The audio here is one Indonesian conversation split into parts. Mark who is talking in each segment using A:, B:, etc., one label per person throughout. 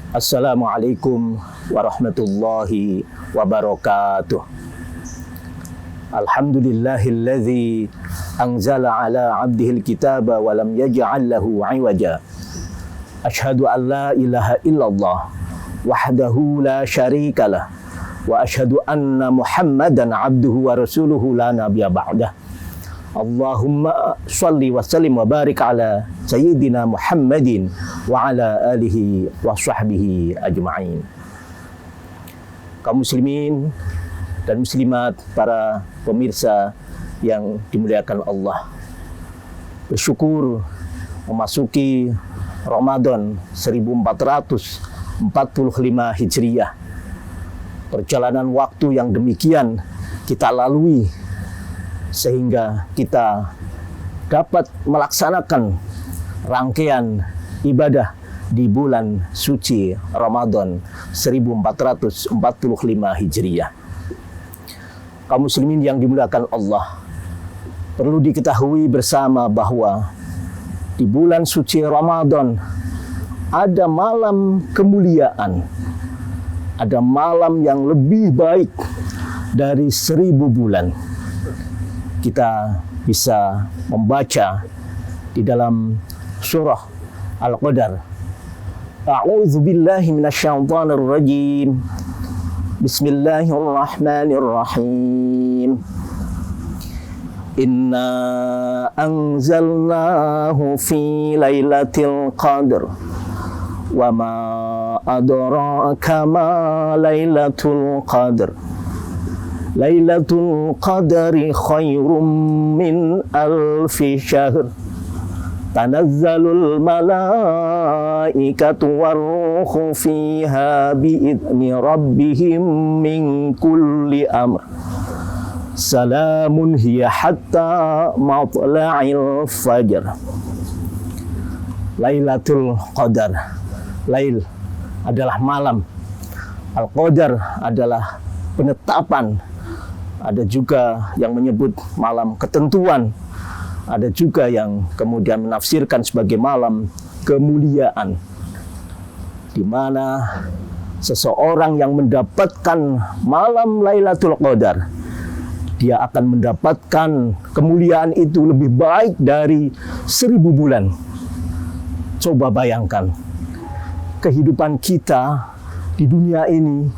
A: Assalamualaikum warahmatullahi wabarakatuh. Alhamdulillahilladzi anzala ala abdihil kitaba wa lam yaj'al lahu 'iwaja. Asyhadu an la ilaha illallah wahdahu la syarikalah wa asyhadu anna Muhammadan abduhu wa rasuluhu la nabiyya ba'dah. Allahumma shalli wa sallim wa barik ala sayyidina Muhammadin wa ala alihi wa sahbihi ajma'in. Kaum muslimin dan muslimat, para pemirsa yang dimuliakan Allah, bersyukur memasuki Ramadan 1445 Hijriah. Perjalanan waktu yang demikian kita lalui sehingga kita dapat melaksanakan rangkaian ibadah di bulan suci Ramadan 1445 Hijriah. Kaum muslimin yang dimuliakan Allah, perlu diketahui bersama bahwa di bulan suci Ramadan ada malam kemuliaan, ada malam yang lebih baik dari 1000 bulan. Kita bisa membaca di dalam surah Al-Qadar. A'udzu billahi minasyaitonir rajim. Bismillahirrahmanirrahim. Inna anzalnahu fi lailatul qadr. Wa ma adraka ma lailatul qadr. Lailatul qadri khairum min alfi syahr. Tanazzalul malaikatu warruhu fiha biidni rabbihim min kulli amr. Salamun hiya hatta matla'il fajr. Lailatul Qadar. Lail adalah malam. Al-Qadar adalah penetapan. Ada juga yang menyebut malam ketentuan. Ada juga yang kemudian menafsirkan sebagai malam kemuliaan, di mana seseorang yang mendapatkan malam Lailatul Qadar, dia akan mendapatkan kemuliaan itu lebih baik dari 1000 bulan. Coba bayangkan, kehidupan kita di dunia ini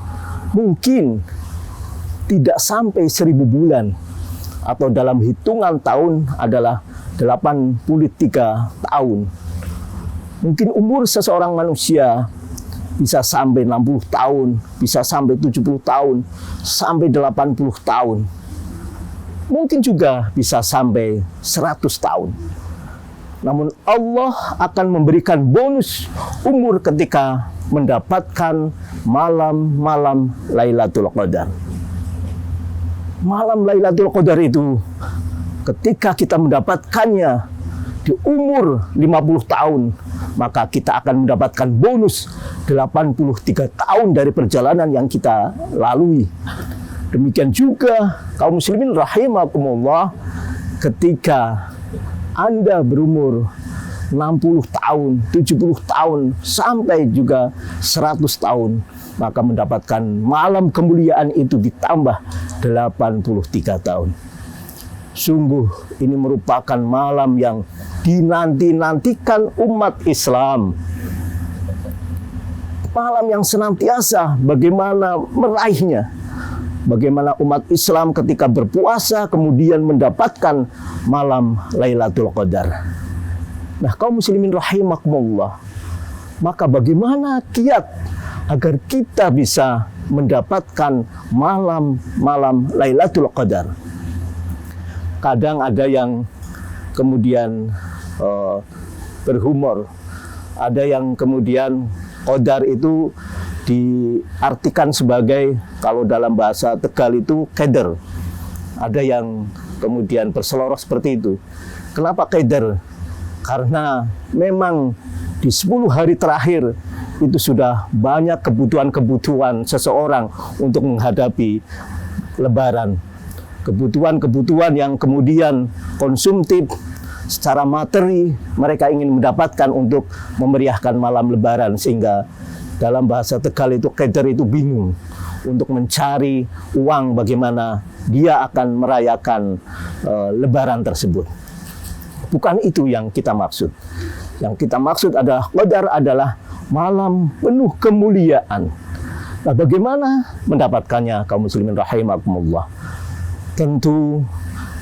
A: mungkin tidak sampai 1000 bulan, atau dalam hitungan tahun adalah 83 tahun. Mungkin umur seseorang manusia bisa sampai 60 tahun, bisa sampai 70 tahun, sampai 80 tahun. Mungkin juga bisa sampai 100 tahun. Namun Allah akan memberikan bonus umur ketika mendapatkan malam-malam Lailatul Qadar. Malam Lailatul Qadar itu ketika kita mendapatkannya di umur 50 tahun, maka kita akan mendapatkan bonus 83 tahun dari perjalanan yang kita lalui. Demikian juga kaum muslimin rahimakumullah, ketika Anda berumur 60 tahun, 70 tahun, sampai juga 100 tahun, maka mendapatkan malam kemuliaan itu ditambah 83 tahun. Sungguh ini merupakan malam yang dinanti-nantikan umat Islam. Malam yang senantiasa bagaimana meraihnya. Bagaimana umat Islam ketika berpuasa kemudian mendapatkan malam Lailatul Qadar. Nah, kaum muslimin rahimakumullah, maka bagaimana kiat agar kita bisa mendapatkan malam-malam Lailatul Qadar? Kadang ada yang kemudian berhumor, ada yang kemudian Qadar itu diartikan sebagai, kalau dalam bahasa Tegal itu keder. Ada yang kemudian berseloroh seperti itu. Kenapa keder? Karena memang di 10 hari terakhir itu sudah banyak kebutuhan-kebutuhan seseorang untuk menghadapi Lebaran. Kebutuhan-kebutuhan yang kemudian konsumtif secara materi mereka ingin mendapatkan untuk memeriahkan malam Lebaran, sehingga Dalam bahasa Tegal itu qadar itu bingung untuk mencari uang bagaimana dia akan merayakan Lebaran tersebut. Bukan itu yang kita maksud. Yang kita maksud adalah qadar adalah malam penuh kemuliaan. Nah, bagaimana mendapatkannya kaum muslimin rahimakumullah? Tentu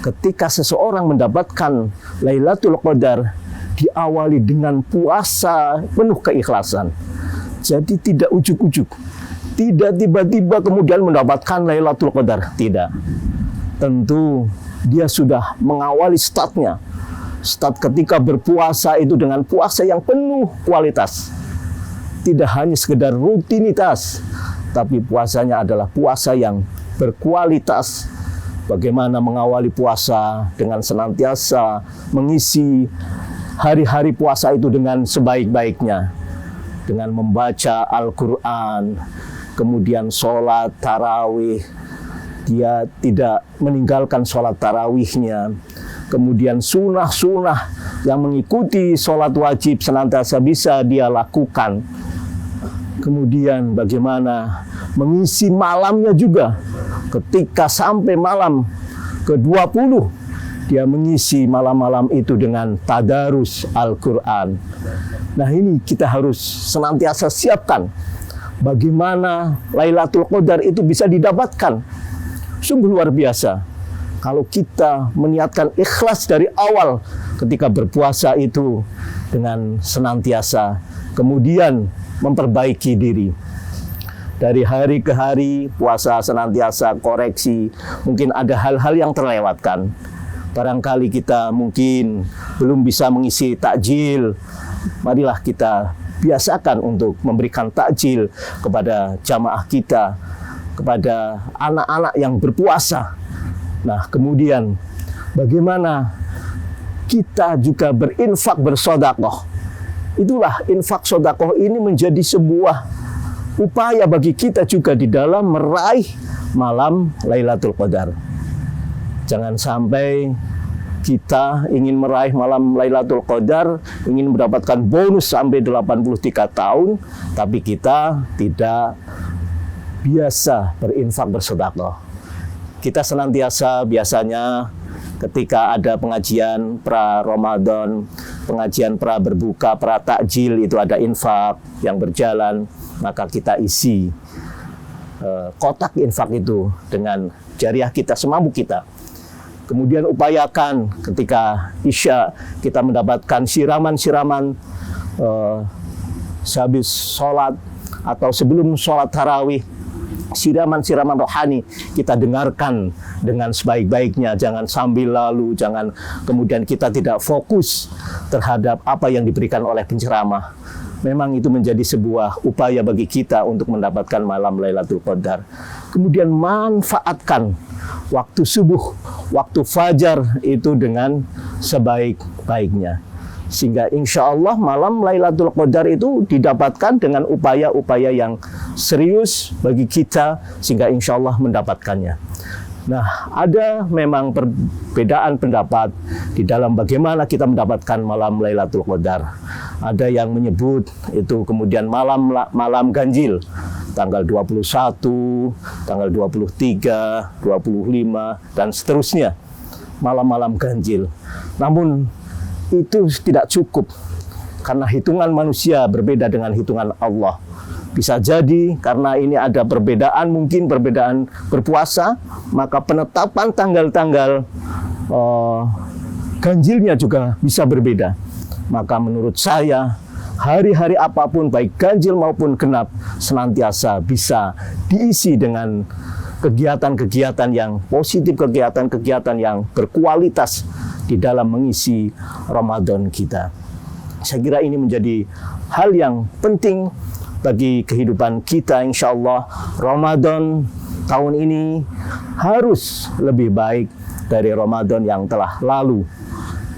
A: ketika seseorang mendapatkan Lailatul Qadar diawali dengan puasa penuh keikhlasan. Jadi tidak ujuk-ujuk. Tidak tiba-tiba kemudian mendapatkan Lailatul Qadar. Tidak. Tentu dia sudah mengawali startnya. Start ketika berpuasa itu dengan puasa yang penuh kualitas. Tidak hanya sekedar rutinitas, tapi puasanya adalah puasa yang berkualitas. Bagaimana mengawali puasa dengan senantiasa mengisi hari-hari puasa itu dengan sebaik-baiknya. Dengan membaca Al-Quran, kemudian sholat tarawih, dia tidak meninggalkan sholat tarawihnya, kemudian sunnah-sunnah yang mengikuti sholat wajib senantiasa bisa dia lakukan, kemudian bagaimana mengisi malamnya juga, ketika sampai malam ke-20, dia mengisi malam-malam itu dengan tadarus Al-Quran. Nah, ini kita harus senantiasa siapkan bagaimana Lailatul Qadar itu bisa didapatkan. Sungguh luar biasa kalau kita meniatkan ikhlas dari awal ketika berpuasa itu dengan senantiasa, kemudian memperbaiki diri. Dari hari ke hari puasa senantiasa koreksi, mungkin ada hal-hal yang terlewatkan. Barangkali kita mungkin belum bisa mengisi takjil. Marilah kita biasakan untuk memberikan takjil kepada jamaah kita, kepada anak-anak yang berpuasa. Nah, kemudian bagaimana kita juga berinfak bersodakoh. Itulah infak sodakoh ini menjadi sebuah upaya bagi kita juga di dalam meraih malam Lailatul Qadar. Jangan sampai kita ingin meraih malam Lailatul Qadar, ingin mendapatkan bonus sampai 83 tahun, tapi kita tidak biasa berinfak bersedekah. Kita senantiasa biasanya ketika ada pengajian pra Ramadan, pengajian pra berbuka, pra takjil, itu ada infak yang berjalan, maka kita isi kotak infak itu dengan jariah kita, semampu kita. Kemudian upayakan ketika Isya kita mendapatkan siraman-siraman sehabis sholat atau sebelum sholat tarawih, siraman-siraman rohani kita dengarkan dengan sebaik-baiknya. Jangan sambil lalu, jangan kemudian kita tidak fokus terhadap apa yang diberikan oleh penceramah. Memang itu menjadi sebuah upaya bagi kita untuk mendapatkan malam Lailatul Qadar. Kemudian manfaatkan waktu subuh, waktu fajar itu dengan sebaik-baiknya. Sehingga insya Allah malam Lailatul Qadar itu didapatkan dengan upaya-upaya yang serius bagi kita, sehingga insya Allah mendapatkannya. Nah, ada memang perbedaan pendapat di dalam bagaimana kita mendapatkan malam Lailatul Qadar. Ada yang menyebut itu kemudian malam ganjil, tanggal 21, tanggal 23, 25, dan seterusnya. Malam-malam ganjil. Namun itu tidak cukup, karena hitungan manusia berbeda dengan hitungan Allah. Bisa jadi karena ini ada perbedaan, mungkin perbedaan berpuasa, maka penetapan tanggal-tanggal ganjilnya juga bisa berbeda. Maka menurut saya, hari-hari apapun, baik ganjil maupun genap, senantiasa bisa diisi dengan kegiatan-kegiatan yang positif, kegiatan-kegiatan yang berkualitas di dalam mengisi Ramadan kita. Saya kira ini menjadi hal yang penting bagi kehidupan kita. Insya Allah Ramadan tahun ini harus lebih baik dari Ramadan yang telah lalu.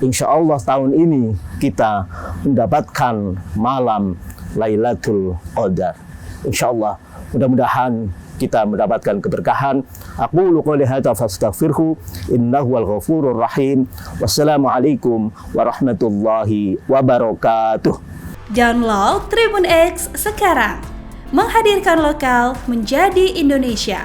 A: Insya Allah tahun ini kita mendapatkan malam Lailatul Qadar. Insya Allah mudah-mudahan kita mendapatkan keberkahan. Aqulu qouli hadza fastaghfirhu innahu wal ghafurur rahim. Wassalamualaikum warahmatullahi wabarakatuh.
B: Download Tribun X sekarang, Menghadirkan lokal menjadi Indonesia.